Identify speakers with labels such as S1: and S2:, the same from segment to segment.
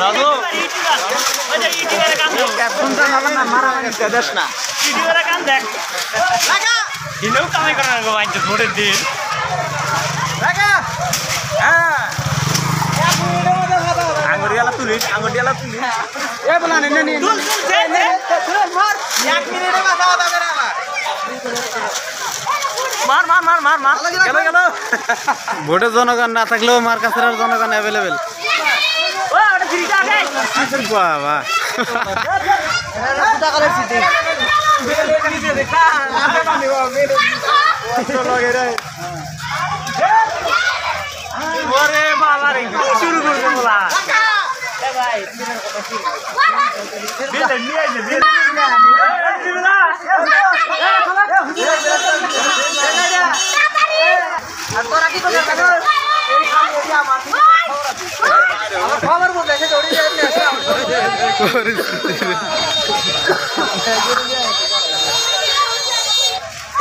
S1: রাজু ওই যে ইউটিউবের কান দাও
S2: ক্যাপশনটা না মারা মানে দেশ না
S1: ইউটিউবের কান দেখ লাগা হিলেও কামাই করে না গো ভাই ভোটের দিন
S2: লাগা হ্যাঁ আঙ্গুরিয়ালা তুলিস এ বলা নে নে
S1: তুল
S2: মার 1 মিনিটে কথা হবে না
S1: মার
S2: গেল ভোটের জনগণ না থাকলেও মার কাছের জনগণ অ্যাভেলেবেল
S1: ও ওটা ফ্রিটা আছে
S2: বাবা
S1: পুতা করে সিটি দেখা ওরে বাবা রে কি শুরু করবে বলা এ ভাই বিল নিয়ে আইছে বিল বিল আর তোরা কি করছিস এই খালি এরিয়া মাটি আমার খবর বলতে এসে দৌড়ি যায়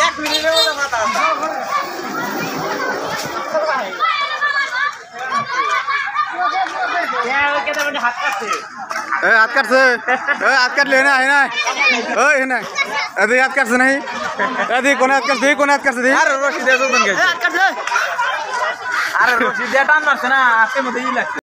S1: এক মিনিটের মধ্যে মাথা
S2: हाथ काटले ना है ना ओए है ना अरे हाथ काटছে নাই अरे কোন হাত কাটছে আরে রশি দিয়ে জোন গেছে হাত কাটছে আরে রশি দিয়ে টান মারছে না আজকে মধ্যে ই লাগছে